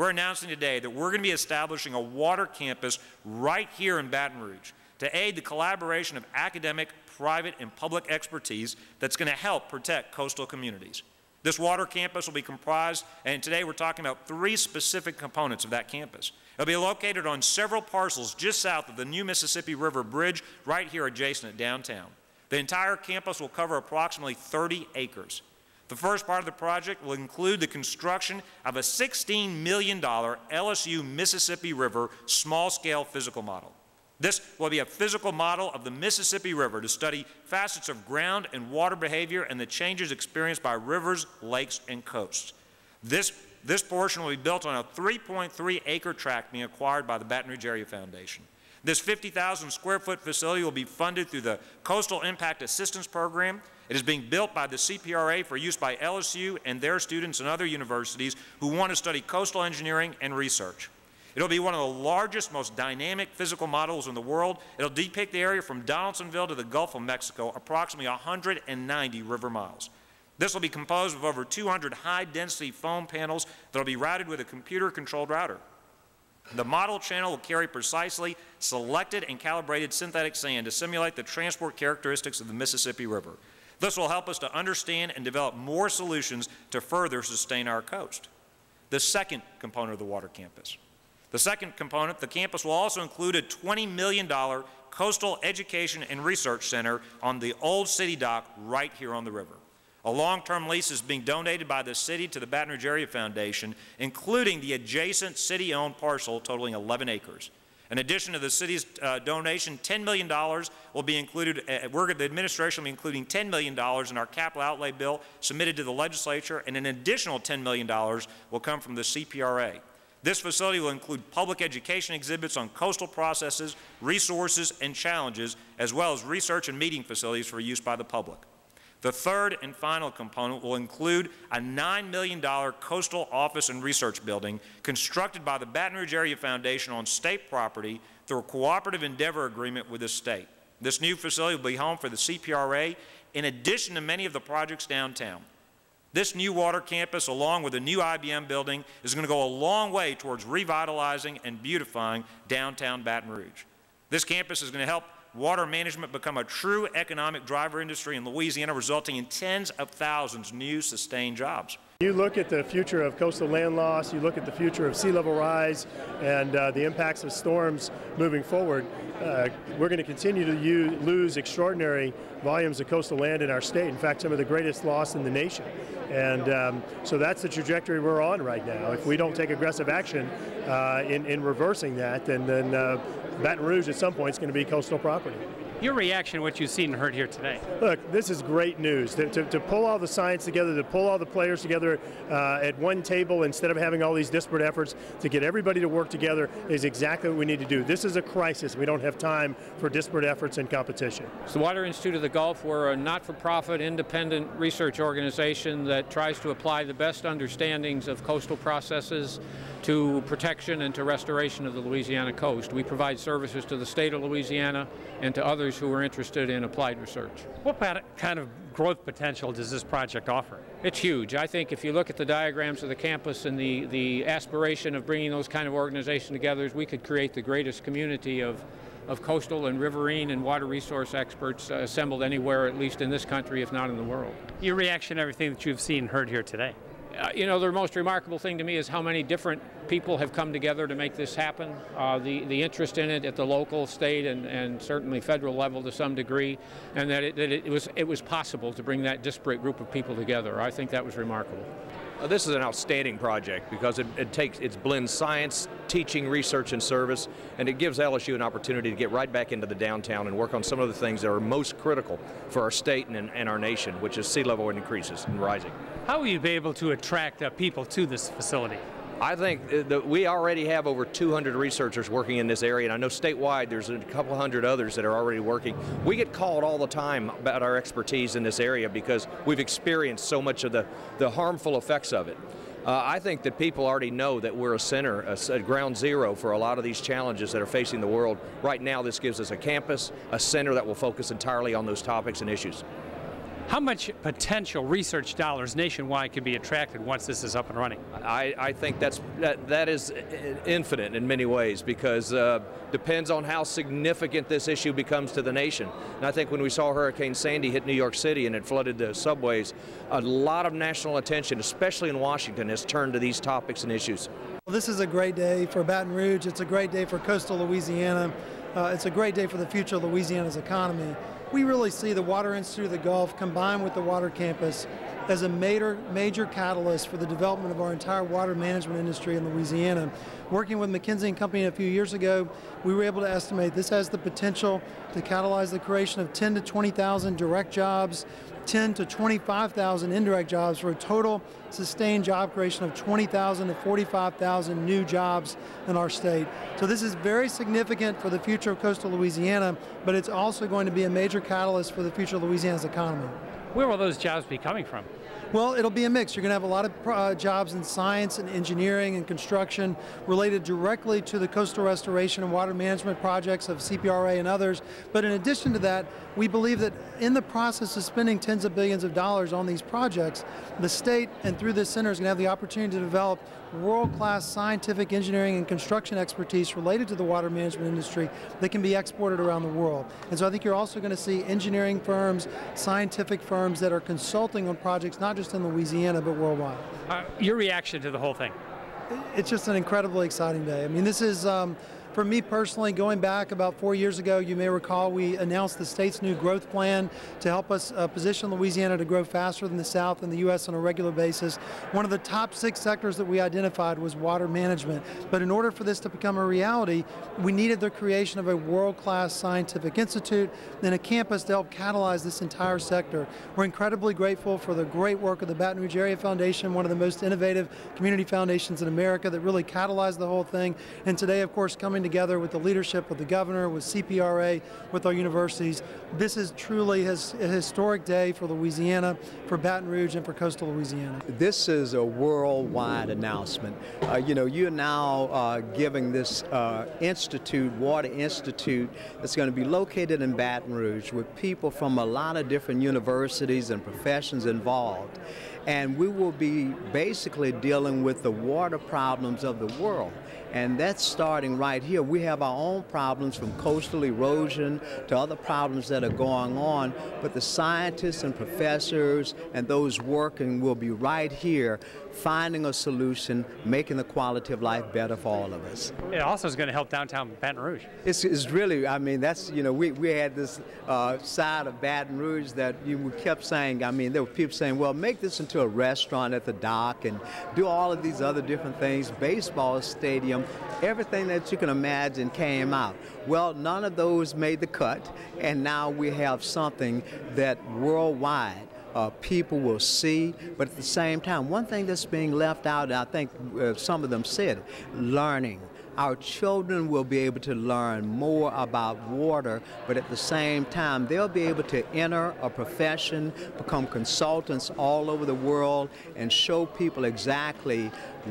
we're announcing today that we're going to be establishing a water campus right here in Baton Rouge to aid the collaboration of academic, private, and public expertise that's going to help protect coastal communities. This water campus will be comprised, and today we're talking about 3 specific components of that campus. It'll be located on several parcels just south of the new Mississippi River Bridge, right here adjacent to downtown. The entire campus will cover approximately 30 acres. The first part of the project will include the construction of a $16 million LSU Mississippi River small-scale physical model. This will be a physical model of the Mississippi River to study facets of ground and water behavior and the changes experienced by rivers, lakes, and coasts. This portion will be built on a 3.3-acre tract being acquired by the Baton Rouge Area Foundation. This 50,000 square foot facility will be funded through the Coastal Impact Assistance Program. It is being built by the CPRA for use by LSU and their students and other universities who want to study coastal engineering and research. It'll be one of the largest, most dynamic physical models in the world. It'll depict the area from Donaldsonville to the Gulf of Mexico, approximately 190 river miles. This will be composed of over 200 high-density foam panels that will be routed with a computer-controlled router. The model channel will carry precisely selected and calibrated synthetic sand to simulate the transport characteristics of the Mississippi River. This will help us to understand and develop more solutions to further sustain our coast. The second component of the water campus. The second component, the campus will also include a $20 million coastal education and research center on the old city dock right here on the river. A long-term lease is being donated by the city to the Baton Rouge Area Foundation, including the adjacent city-owned parcel totaling 11 acres. In addition to the city's donation, $10 million will be included. The administration will be including $10 million in our capital outlay bill submitted to the legislature, and an additional $10 million will come from the CPRA. This facility will include public education exhibits on coastal processes, resources, and challenges, as well as research and meeting facilities for use by the public. The third and final component will include a $9 million coastal office and research building constructed by the Baton Rouge Area Foundation on state property through a cooperative endeavor agreement with the state. This new facility will be home for the CPRA in addition to many of the projects downtown. This new water campus, along with the new IBM building, is going to go a long way towards revitalizing and beautifying downtown Baton Rouge. This campus is going to help water management become a true economic driver industry in Louisiana, resulting in tens of thousands of new sustained jobs. You look at the future of coastal land loss, you look at the future of sea level rise and the impacts of storms moving forward, we're going to continue to lose extraordinary volumes of coastal land in our state. In fact, some of the greatest loss in the nation. And so that's the trajectory we're on right now. If we don't take aggressive action in reversing that, then Baton Rouge at some point is going to be coastal property. Your reaction to what you've seen and heard here today? Look, this is great news. To pull all the science together, to pull all the players together at one table instead of having all these disparate efforts, to get everybody to work together is exactly what we need to do. This is a crisis. We don't have time for disparate efforts and competition. So the Water Institute of the Gulf, we're a not-for-profit, independent research organization that tries to apply the best understandings of coastal processes to protection and to restoration of the Louisiana coast. We provide services to the state of Louisiana and to others who are interested in applied research. What kind of growth potential does this project offer? It's huge. I think if you look at the diagrams of the campus and the aspiration of bringing those kind of organizations together, we could create the greatest community of coastal and riverine and water resource experts assembled anywhere, at least in this country, if not in the world. Your reaction to everything that you've seen and heard here today? You know, the most remarkable thing to me is how many different people have come together to make this happen. The interest in it at the local, state, and certainly federal level to some degree, and that it was possible to bring that disparate group of people together. I think that was remarkable. This is an outstanding project because it blends science, teaching, research, and service, and it gives LSU an opportunity to get right back into the downtown and work on some of the things that are most critical for our state and our nation, which is sea level increases and rising. How will you be able to attract people to this facility? I think that we already have over 200 researchers working in this area, and I know statewide there's a couple hundred others that are already working. We get called all the time about our expertise in this area because we've experienced so much of the harmful effects of it. I think that people already know that we're a center, a ground zero for a lot of these challenges that are facing the world. Right now, this gives us a campus, a center that will focus entirely on those topics and issues. How much potential research dollars nationwide can be attracted once this is up and running? I think that is infinite in many ways, because depends on how significant this issue becomes to the nation. And I think when we saw Hurricane Sandy hit New York City and it flooded the subways, a lot of national attention, especially in Washington, has turned to these topics and issues. Well, this is a great day for Baton Rouge. It's a great day for coastal Louisiana. It's a great day for the future of Louisiana's economy. We really see the Water Institute of the Gulf combined with the Water Campus as a major catalyst for the development of our entire water management industry in Louisiana. Working with McKinsey & Company a few years ago, we were able to estimate this has the potential to catalyze the creation of 10 to 20,000 direct jobs, 10 to 25,000 indirect jobs, for a total sustained job creation of 20,000 to 45,000 new jobs in our state. So this is very significant for the future of coastal Louisiana, but it's also going to be a major catalyst for the future of Louisiana's economy. Where will those jobs be coming from? Well, it'll be a mix. You're going to have a lot of jobs in science and engineering and construction related directly to the coastal restoration and water management projects of CPRA and others. But in addition to that, we believe that in the process of spending tens of billions of dollars on these projects, the state and through this center is going to have the opportunity to develop world-class scientific engineering and construction expertise related to the water management industry that can be exported around the world. And so I think you're also going to see engineering firms, scientific firms that are consulting on projects not just in Louisiana but worldwide. Your reaction to the whole thing? It's just an incredibly exciting day. I mean, this is, for me personally, going back about 4 years ago, you may recall we announced the state's new growth plan to help us position Louisiana to grow faster than the South and the U.S. on a regular basis. One of the top 6 sectors that we identified was water management. But in order for this to become a reality, we needed the creation of a world-class scientific institute and a campus to help catalyze this entire sector. We're incredibly grateful for the great work of the Baton Rouge Area Foundation, one of the most innovative community foundations in America that really catalyzed the whole thing. And today, of course, coming together with the leadership of the governor, with CPRA, with our universities. This is truly a historic day for Louisiana, for Baton Rouge, and for coastal Louisiana. This is a worldwide announcement. You're now giving this institute, Water Institute, that's going to be located in Baton Rouge with people from a lot of different universities and professions involved. And we will be basically dealing with the water problems of the world. And that's starting right here. We have our own problems, from coastal erosion to other problems that are going on, but the scientists and professors and those working will be right here finding a solution, making the quality of life better for all of us. It also is going to help downtown Baton Rouge. It's really, I mean, that's, we had this side of Baton Rouge that we kept saying, I mean, there were people saying, well, make this into a restaurant at the dock and do all of these other different things, baseball stadium, everything that you can imagine came out. Well, none of those made the cut, and now we have something that worldwide people will see. But at the same time, one thing that's being left out, and I think some of them said, learning. Our children will be able to learn more about water, but at the same time, they'll be able to enter a profession, become consultants all over the world, and show people exactly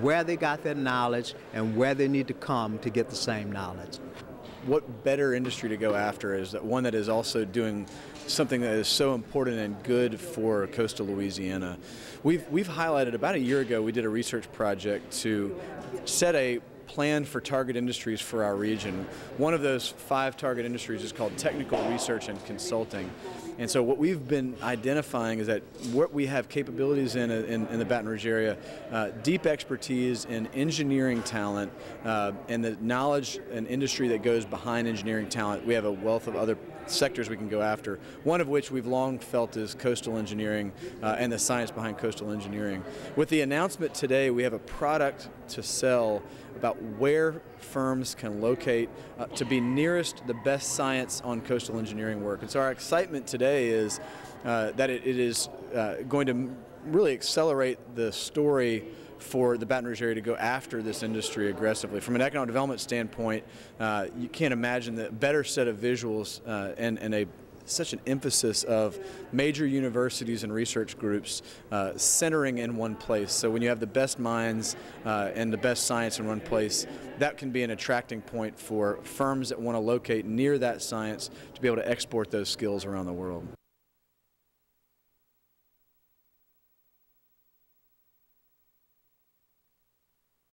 where they got their knowledge and where they need to come to get the same knowledge. What better industry to go after is that one that is also doing something that is so important and good for coastal Louisiana. We've highlighted, about a year ago, we did a research project to set a plan for target industries for our region. One of those 5 target industries is called technical research and consulting. And so what we've been identifying is that what we have capabilities in the Baton Rouge area, deep expertise in engineering talent and the knowledge and industry that goes behind engineering talent. We have a wealth of other sectors we can go after, one of which we've long felt is coastal engineering and the science behind coastal engineering. With the announcement today, we have a product to sell about where firms can locate to be nearest the best science on coastal engineering work. And so our excitement today is that it is going to really accelerate the story for the Baton Rouge area to go after this industry aggressively. From an economic development standpoint, you can't imagine the better set of visuals and such an emphasis of major universities and research groups centering in one place. So when you have the best minds and the best science in one place, that can be an attracting point for firms that want to locate near that science to be able to export those skills around the world.